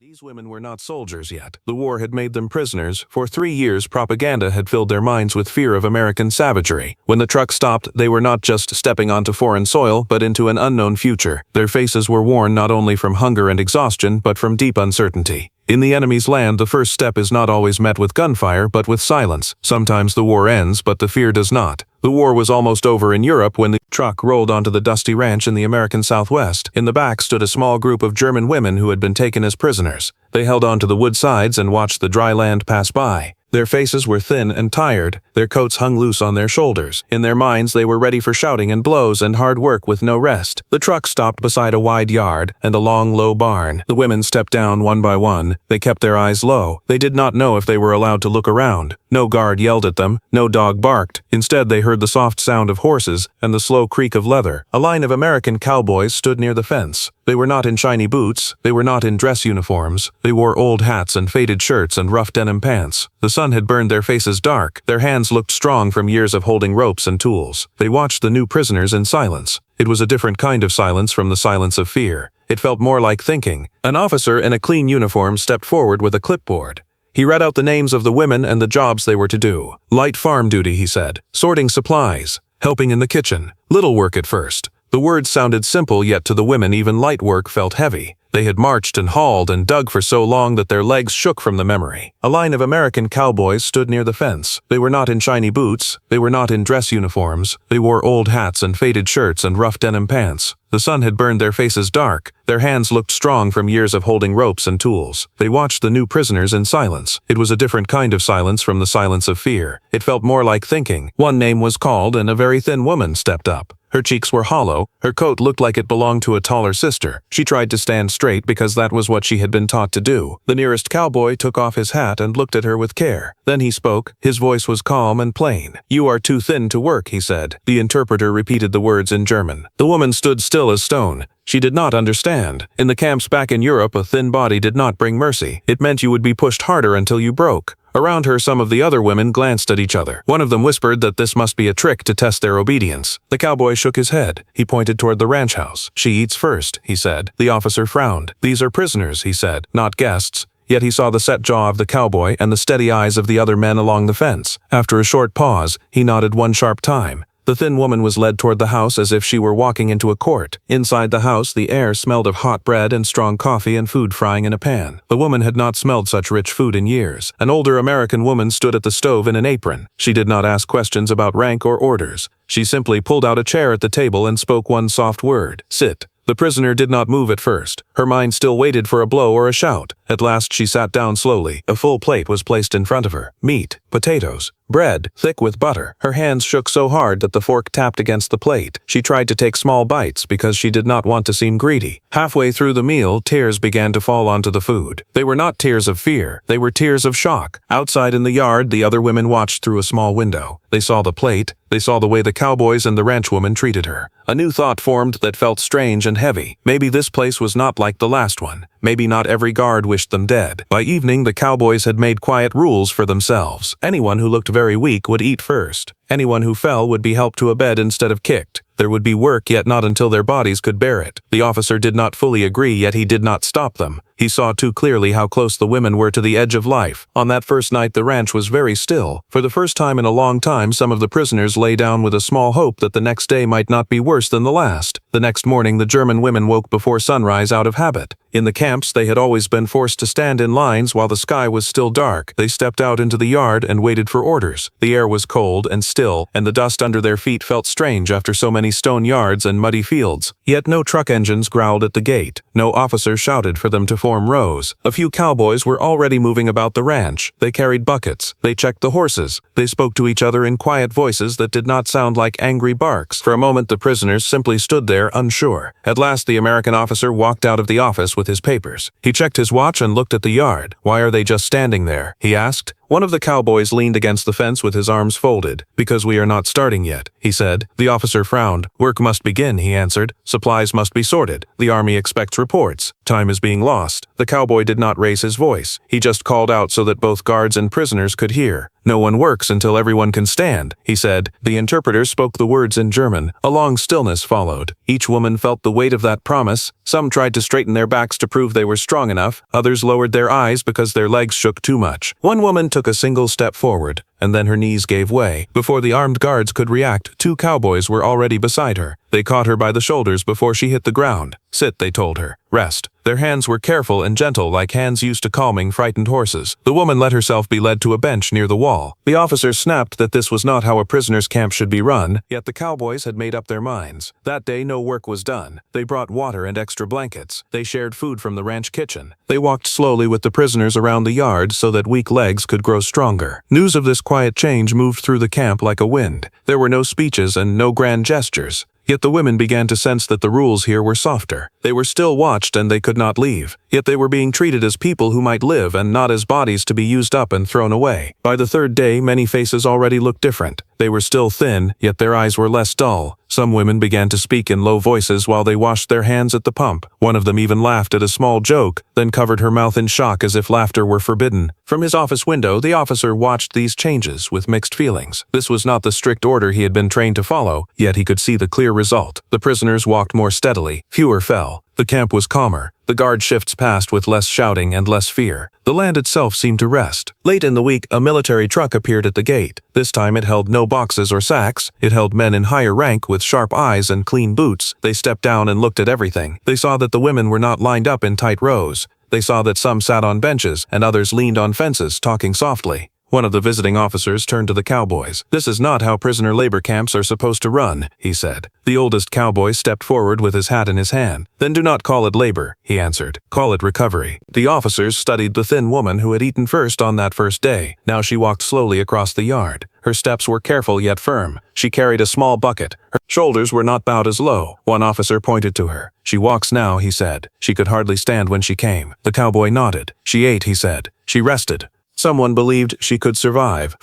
These women were not soldiers yet. The war had made them prisoners. For 3 years, propaganda had filled their minds with fear of American savagery. When the truck stopped, they were not just stepping onto foreign soil, but into an unknown future. Their faces were worn not only from hunger and exhaustion, but from deep uncertainty. In the enemy's land, the first step is not always met with gunfire, but with silence. Sometimes the war ends, but the fear does not. The war was almost over in Europe when the truck rolled onto the dusty ranch in the American Southwest. In the back stood a small group of German women who had been taken as prisoners. They held onto the wood sides and watched the dry land pass by. Their faces were thin and tired, their coats hung loose on their shoulders. In their minds they were ready for shouting and blows and hard work with no rest. The truck stopped beside a wide yard and a long, low barn. The women stepped down one by one. They kept their eyes low. They did not know if they were allowed to look around. No guard yelled at them, no dog barked. Instead they heard the soft sound of horses and the slow creak of leather. A line of American cowboys stood near the fence. They were not in shiny boots, they were not in dress uniforms. They wore old hats and faded shirts and rough denim pants. The sun had burned their faces dark. Their hands looked strong from years of holding ropes and tools. They watched the new prisoners in silence. It was a different kind of silence from the silence of fear. It felt more like thinking. An officer in a clean uniform stepped forward with a clipboard. He read out the names of the women and the jobs they were to do. Light farm duty, he said. Sorting supplies. Helping in the kitchen. Little work at first. The words sounded simple, yet to the women even light work felt heavy. They had marched and hauled and dug for so long that their legs shook from the memory. A line of American cowboys stood near the fence. They were not in shiny boots. They were not in dress uniforms. They wore old hats and faded shirts and rough denim pants. The sun had burned their faces dark. Their hands looked strong from years of holding ropes and tools. They watched the new prisoners in silence. It was a different kind of silence from the silence of fear. It felt more like thinking. One name was called and a very thin woman stepped up. Her cheeks were hollow. Her coat looked like it belonged to a taller sister. She tried to stand straight because that was what she had been taught to do. The nearest cowboy took off his hat and looked at her with care. Then he spoke. His voice was calm and plain. "You are too thin to work," he said. The interpreter repeated the words in German. The woman stood still as stone. She did not understand. In the camps back in Europe, a thin body did not bring mercy. It meant you would be pushed harder until you broke. Around her, some of the other women glanced at each other. One of them whispered that this must be a trick to test their obedience. The cowboy shook his head. He pointed toward the ranch house. "She eats first," he said. The officer frowned. "These are prisoners," he said, "not guests." Yet he saw the set jaw of the cowboy and the steady eyes of the other men along the fence. After a short pause, he nodded one sharp time. The thin woman was led toward the house as if she were walking into a court. Inside the house, the air smelled of hot bread and strong coffee and food frying in a pan. The woman had not smelled such rich food in years. An older American woman stood at the stove in an apron. She did not ask questions about rank or orders. She simply pulled out a chair at the table and spoke one soft word: "Sit." The prisoner did not move at first. Her mind still waited for a blow or a shout. At last she sat down slowly. A full plate was placed in front of her. Meat, potatoes, bread, thick with butter. Her hands shook so hard that the fork tapped against the plate. She tried to take small bites because she did not want to seem greedy. Halfway through the meal, tears began to fall onto the food. They were not tears of fear. They were tears of shock. Outside in the yard, the other women watched through a small window. They saw the plate. They saw the way the cowboys and the ranchwoman treated her. A new thought formed that felt strange and heavy. Maybe this place was not like the last one. Maybe not every guard wished them dead. By evening, the cowboys had made quiet rules for themselves. Anyone who looked very weak would eat first. Anyone who fell would be helped to a bed instead of kicked. There would be work, yet not until their bodies could bear it. The officer did not fully agree, yet he did not stop them. He saw too clearly how close the women were to the edge of life. On that first night, the ranch was very still. For the first time in a long time, some of the prisoners lay down with a small hope that the next day might not be worse than the last. The next morning, the German women woke before sunrise out of habit. In the camps, they had always been forced to stand in lines while the sky was still dark. They stepped out into the yard and waited for orders. The air was cold and still, and the dust under their feet felt strange after so many stone yards and muddy fields. Yet no truck engines growled at the gate. No officer shouted for them to form rows. A few cowboys were already moving about the ranch. They carried buckets. They checked the horses. They spoke to each other in quiet voices that did not sound like angry barks. For a moment, the prisoners simply stood there, unsure. At last, the American officer walked out of the office with his papers. He checked his watch and looked at the yard. "Why are they just standing there?" he asked. One of the cowboys leaned against the fence with his arms folded. "Because we are not starting yet," he said. The officer frowned. "Work must begin," he answered. "Supplies must be sorted. The army expects reports. Time is being lost." The cowboy did not raise his voice. He just called out so that both guards and prisoners could hear. "No one works until everyone can stand," he said. The interpreter spoke the words in German. A long stillness followed. Each woman felt the weight of that promise. Some tried to straighten their backs to prove they were strong enough. Others lowered their eyes because their legs shook too much. One woman took a single step forward, and then her knees gave way. Before the armed guards could react, 2 cowboys were already beside her. They caught her by the shoulders before she hit the ground. "Sit," they told her. "Rest." Their hands were careful and gentle, like hands used to calming frightened horses. The woman let herself be led to a bench near the wall. The officer snapped that this was not how a prisoner's camp should be run, yet the cowboys had made up their minds. That day no work was done. They brought water and extra blankets. They shared food from the ranch kitchen. They walked slowly with the prisoners around the yard so that weak legs could grow stronger. News of this quiet change moved through the camp like a wind. There were no speeches and no grand gestures. Yet the women began to sense that the rules here were softer. They were still watched and they could not leave. Yet they were being treated as people who might live and not as bodies to be used up and thrown away. By the 3rd day, many faces already looked different. They were still thin, yet their eyes were less dull. Some women began to speak in low voices while they washed their hands at the pump. One of them even laughed at a small joke, then covered her mouth in shock as if laughter were forbidden. From his office window, the officer watched these changes with mixed feelings. This was not the strict order he had been trained to follow, yet he could see the clear result. The prisoners walked more steadily. Fewer fell. The camp was calmer. The guard shifts passed with less shouting and less fear. The land itself seemed to rest. Late in the week, a military truck appeared at the gate. This time it held no boxes or sacks. It held men in higher rank with sharp eyes and clean boots. They stepped down and looked at everything. They saw that the women were not lined up in tight rows. They saw that some sat on benches and others leaned on fences, talking softly. One of the visiting officers turned to the cowboys. "This is not how prisoner labor camps are supposed to run," he said. The oldest cowboy stepped forward with his hat in his hand. "Then do not call it labor," he answered. "Call it recovery." The officers studied the thin woman who had eaten first on that first day. Now she walked slowly across the yard. Her steps were careful yet firm. She carried a small bucket. Her shoulders were not bowed as low. One officer pointed to her. "She walks now," he said. "She could hardly stand when she came." The cowboy nodded. "She ate," he said. "She rested." Someone believed she could survive.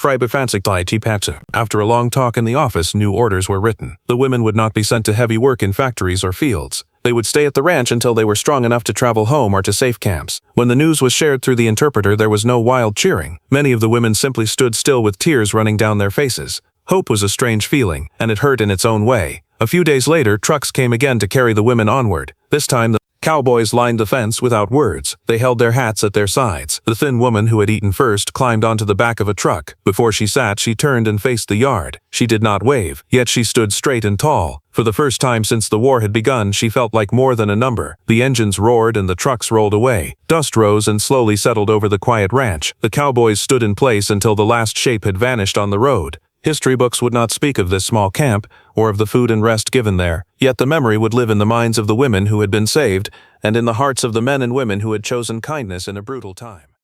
After a long talk in the office, new orders were written. The women would not be sent to heavy work in factories or fields. They would stay at the ranch until they were strong enough to travel home or to safe camps. When the news was shared through the interpreter, there was no wild cheering. Many of the women simply stood still with tears running down their faces. Hope was a strange feeling, and it hurt in its own way. A few days later, trucks came again to carry the women onward. This time, the cowboys lined the fence without words. They held their hats at their sides. The thin woman who had eaten first climbed onto the back of a truck. Before she sat, she turned and faced the yard. She did not wave, yet she stood straight and tall. For the first time since the war had begun, she felt like more than a number. The engines roared and the trucks rolled away. Dust rose and slowly settled over the quiet ranch. The cowboys stood in place until the last shape had vanished on the road. History books would not speak of this small camp, or of the food and rest given there, yet the memory would live in the minds of the women who had been saved, and in the hearts of the men and women who had chosen kindness in a brutal time.